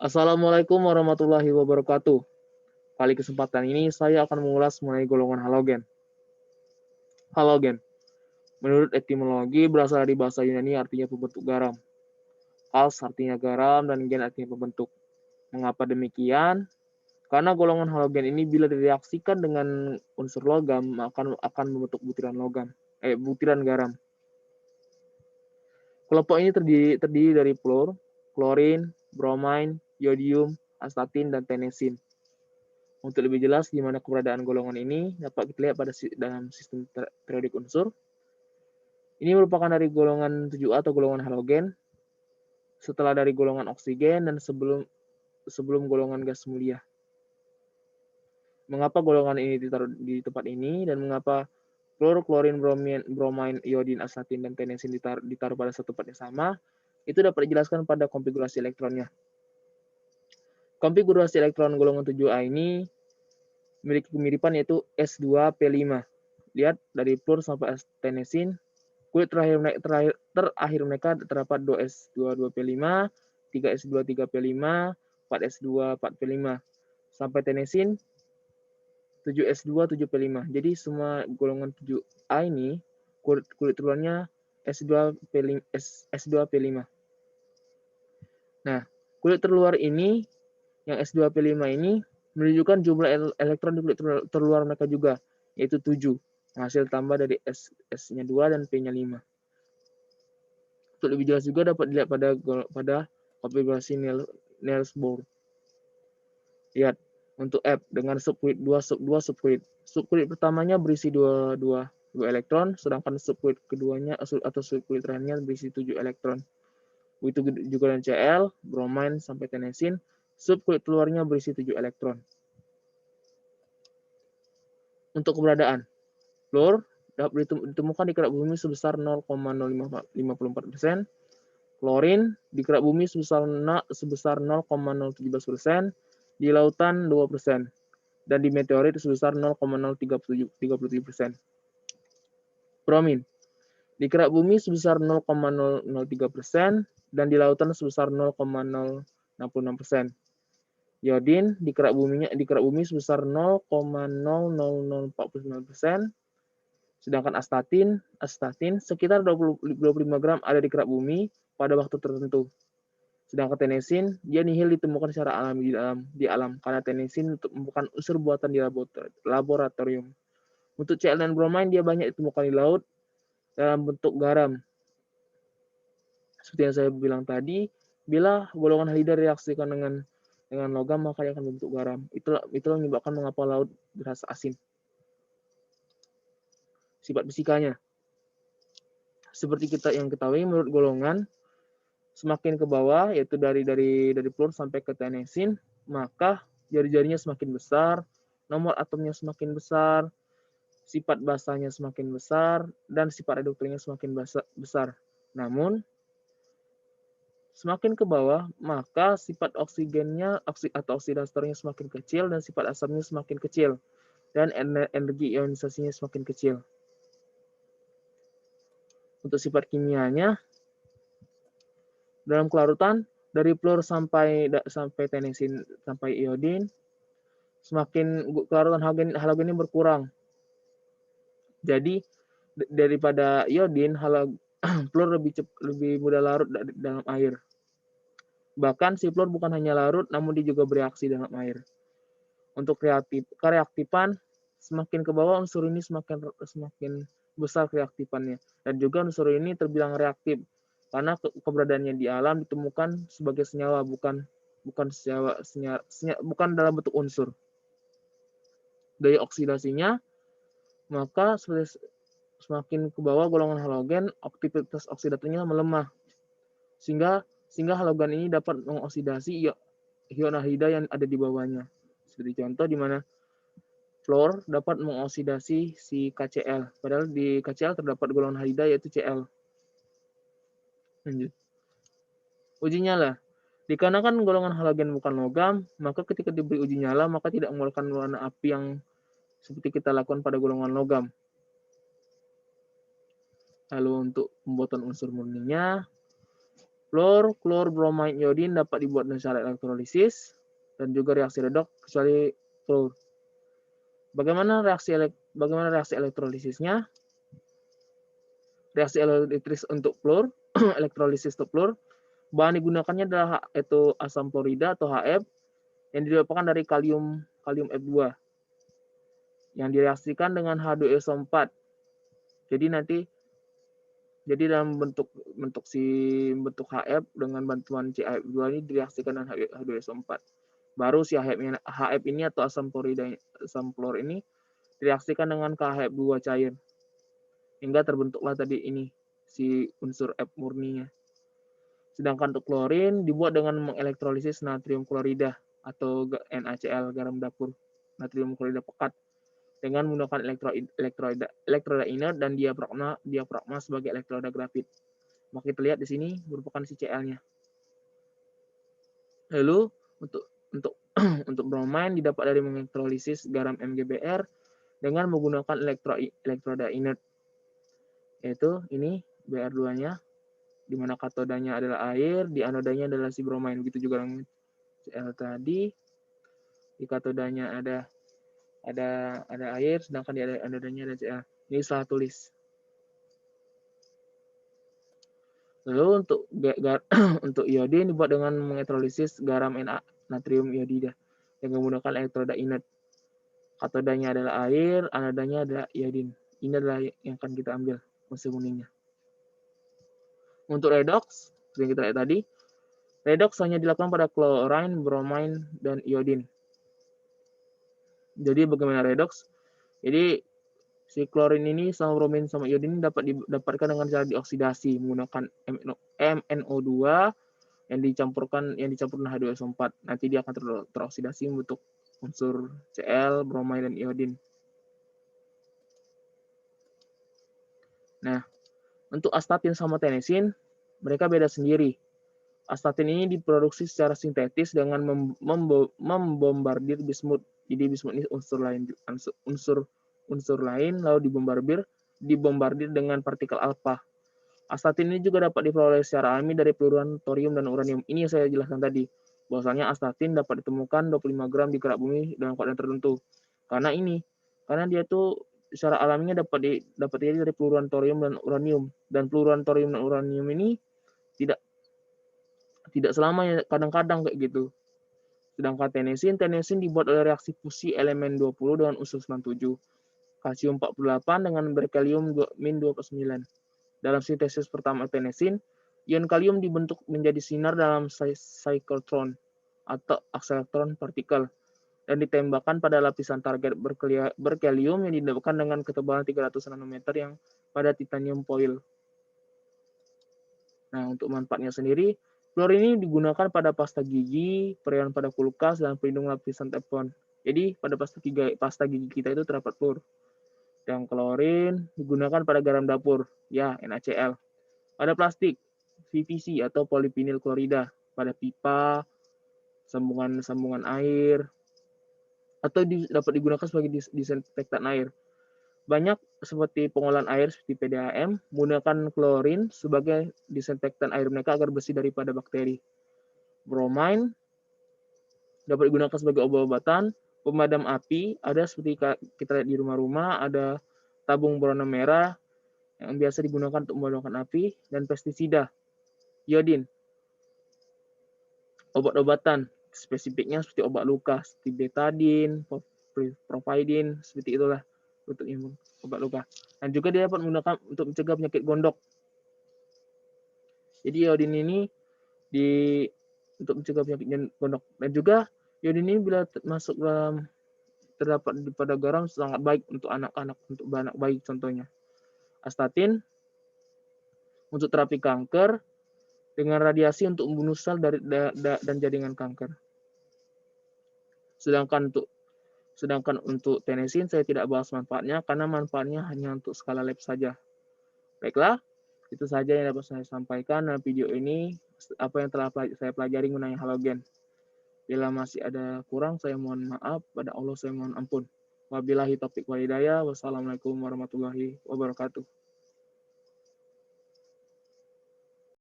Assalamualaikum warahmatullahi wabarakatuh. Kali kesempatan ini saya akan mengulas mengenai golongan halogen. Halogen, menurut etimologi berasal dari bahasa Yunani artinya pembentuk garam. Hals artinya garam dan gen artinya pembentuk. Mengapa demikian? Karena golongan halogen ini bila direaksikan dengan unsur logam akan membentuk butiran garam. Kelompok ini terdiri dari fluor, klorin, bromin, yodium, astatin, dan tenesin. Untuk lebih jelas di mana keberadaan golongan ini dapat kita lihat dalam sistem periodik unsur. Ini merupakan dari golongan 7A atau golongan halogen, setelah dari golongan oksigen dan sebelum golongan gas mulia. Mengapa golongan ini ditaruh di tempat ini dan mengapa fluor, klorin, bromin, iodin, astatin, dan tenesin ditaruh pada satu tempat yang sama? Itu dapat dijelaskan pada konfigurasi elektronnya. Konfigurasi elektron golongan 7A ini memiliki kemiripan yaitu S2P5. Lihat dari fluor sampai tenesin, kulit terakhir mereka terdapat 2S22P5, 3S23P5, 4S24P5. Sampai tenesin 7S27P5. Jadi semua golongan 7A ini kulit luarnya S2P5. Nah, kulit terluar ini yang S2P5 ini menunjukkan jumlah elektron di kulit terluar mereka juga, yaitu 7. Hasil tambah dari S-nya 2 dan P-nya 5. Untuk lebih jelas juga dapat dilihat pada konfigurasi Niels Bohr. Lihat, untuk F dengan subkulit 2 subkulit. Subkulit pertamanya berisi 2 elektron, sedangkan subkulit keduanya atau subkulit terakhirnya berisi 7 elektron. Begitu juga dengan Cl, bromin sampai tenesin, subkulit keluarnya berisi 7 elektron. Untuk keberadaan, fluor dapat ditemukan di kerak bumi sebesar 0,054%, klorin di kerak bumi sebesar 0,017%, di lautan 2%, dan di meteorit sebesar 0,037%. Bromin di kerak bumi sebesar 0,003% dan di lautan sebesar 0,066%. Iodin di kerak bumi sebesar 0,00049%, sedangkan astatin sekitar 25 gram ada di kerak bumi pada waktu tertentu. Sedangkan tenesin dia nihil ditemukan secara alami di alam karena tenesin merupakan unsur buatan di laboratorium. Untuk Cl dan bromin dia banyak ditemukan di laut dalam bentuk garam. Seperti yang saya bilang tadi, bila golongan halida reaksikan dengan logam maka dia akan membentuk garam. Itulah menyebabkan mengapa laut berasa asin. Sifat fisikanya, seperti yang ketahui menurut golongan semakin ke bawah, yaitu dari fluor sampai ke tenesin, maka jari-jarinya semakin besar, nomor atomnya semakin besar, sifat basanya semakin besar, dan sifat reduktornya semakin besar. Namun, semakin ke bawah, maka sifat oksigennya atau oksidatornya semakin kecil dan sifat asamnya semakin kecil, dan energi ionisasinya semakin kecil. Untuk sifat kimianya, dalam kelarutan dari fluor sampai tenesin sampai iodin, semakin kelarutan halogen ini berkurang. Jadi daripada iodin, fluor lebih mudah larut dalam air. Bahkan si fluor bukan hanya larut, namun dia juga bereaksi dalam air. Untuk kereaktifan, semakin ke bawah unsur ini semakin besar kereaktifannya. Dan juga unsur ini terbilang reaktif karena keberadaannya di alam ditemukan sebagai senyawa, bukan dalam bentuk unsur. Daya oksidasinya, maka semakin ke bawah golongan halogen, aktivitas oksidatornya melemah. Sehingga halogen ini dapat mengoksidasi ion halida yang ada di bawahnya. Seperti contoh di mana fluor dapat mengoksidasi si KCl, padahal di KCl terdapat golongan halida yaitu Cl. Lanjut. Uji nyala. Dikarenakan golongan halogen bukan logam, maka ketika diberi uji nyala maka tidak mengeluarkan warna api yang seperti kita lakukan pada golongan logam. Lalu untuk pembuatan unsur murninya, Klor bromide iodin dapat dibuat dengan cara elektrolisis dan juga reaksi redoks kecuali klor. Bagaimana reaksi elektrolisisnya? Reaksi elektrolis untuk klor, elektrolisis untuk klor, bahan digunakannya adalah itu asam klorida atau HF yang didapatkan dari kalium F2 yang direaksikan dengan H2SO4. Jadi dalam bentuk HF dengan bantuan CaF2 ini direaksikan dengan H2SO4. Baru si HF ini atau asam klor ini direaksikan dengan KHF2 cair. Hingga terbentuklah tadi ini si unsur F murninya. Sedangkan untuk klorin dibuat dengan mengelektrolisis natrium klorida atau NaCl, garam dapur, natrium klorida pekat, dengan menggunakan elektroda inert dan diafragma sebagai elektroda grafit. Maka kita lihat di sini merupakan si Cl-nya. Lalu untuk bromine didapat dari mengelektrolisis garam MgBr dengan menggunakan elektroda inert, yaitu ini Br2-nya, di mana katodanya adalah air, di anodanya adalah si bromine. Begitu juga dengan Cl tadi, di katodanya ada air, sedangkan di anodanya ada Cl. Ini salah tulis. Lalu untuk iodin dibuat dengan mengelektrolisis garam Na, natrium iodida, dengan menggunakan elektroda inert. Katodanya adalah air, anodanya adalah iodin. Ini adalah yang akan kita ambil unsur murninya. Untuk redoks, yang kita lihat tadi, redoks hanya dilakukan pada klorin, bromine, dan iodin. Jadi bagaimana redoks? Jadi si klorin ini sama bromin sama iodin ini dapat didapatkan dengan cara dioksidasi menggunakan MnO2 yang dicampur dengan H2SO4. Nanti dia akan teroksidasi membentuk unsur Cl, bromide, dan iodin. Nah, untuk astatin sama tenosin, mereka beda sendiri. Astatin ini diproduksi secara sintetis dengan membombardir bismut. Jadi bismut ini unsur lain lalu dibombardir dengan partikel alfa. Astatin ini juga dapat diperoleh secara alami dari peluruan thorium dan uranium. Ini yang saya jelaskan tadi. Bahwasanya astatin dapat ditemukan 25 gram di kerak bumi dalam keadaan tertentu. Karena dia tuh secara alaminya dapat terjadi dari peluruan thorium dan uranium. Dan peluruan thorium dan uranium ini tidak selamanya, kadang-kadang kayak gitu. Sedangkan tenosin dibuat oleh reaksi fusi elemen 20 dengan unsur 97, kalsium 48 dengan berkalium -29. Dalam sintesis pertama tenosin, ion kalium dibentuk menjadi sinar dalam cyclotron atau akseleron partikel dan ditembakkan pada lapisan target berkalium yang didapatkan dengan ketebalan 300 nanometer yang pada titanium foil. Nah, untuk manfaatnya sendiri, klorin ini digunakan pada pasta gigi, perayaan pada kulkas, dan pelindung lapisan teflon. Jadi, pada pasta gigi kita itu terdapat klor. Dan klorin digunakan pada garam dapur, ya NaCl. Pada plastik, PVC atau polivinil klorida, pada pipa, sambungan air, atau dapat digunakan sebagai disinfektan air. Banyak seperti pengolahan air seperti PDAM menggunakan klorin sebagai disinfektan air mereka agar bersih daripada bakteri. Bromine dapat digunakan sebagai obat-obatan, pemadam api, ada seperti kita lihat di rumah-rumah, ada tabung berwarna merah yang biasa digunakan untuk memadamkan api, dan pestisida. Iodin, obat-obatan, spesifiknya seperti obat luka, seperti betadine, providin, seperti itulah bentuknya obat luka. Dan juga dia dapat menggunakan untuk mencegah penyakit gondok. Jadi iodin ini untuk mencegah penyakit gondok. Dan juga iodin ini bila masuk terdapat pada garam sangat baik untuk anak-anak, untuk anak bayi contohnya. Astatin untuk terapi kanker dengan radiasi untuk membunuh sel dan jaringan kanker. Sedangkan untuk tenosin saya tidak bahas manfaatnya karena manfaatnya hanya untuk skala lab saja. Baiklah, itu saja yang dapat saya sampaikan dalam video ini, apa yang telah saya pelajari mengenai halogen. Bila masih ada kurang, saya mohon maaf. Pada Allah saya mohon ampun. Wabillahi taufiq wal hidayah. Wassalamualaikum warahmatullahi wabarakatuh.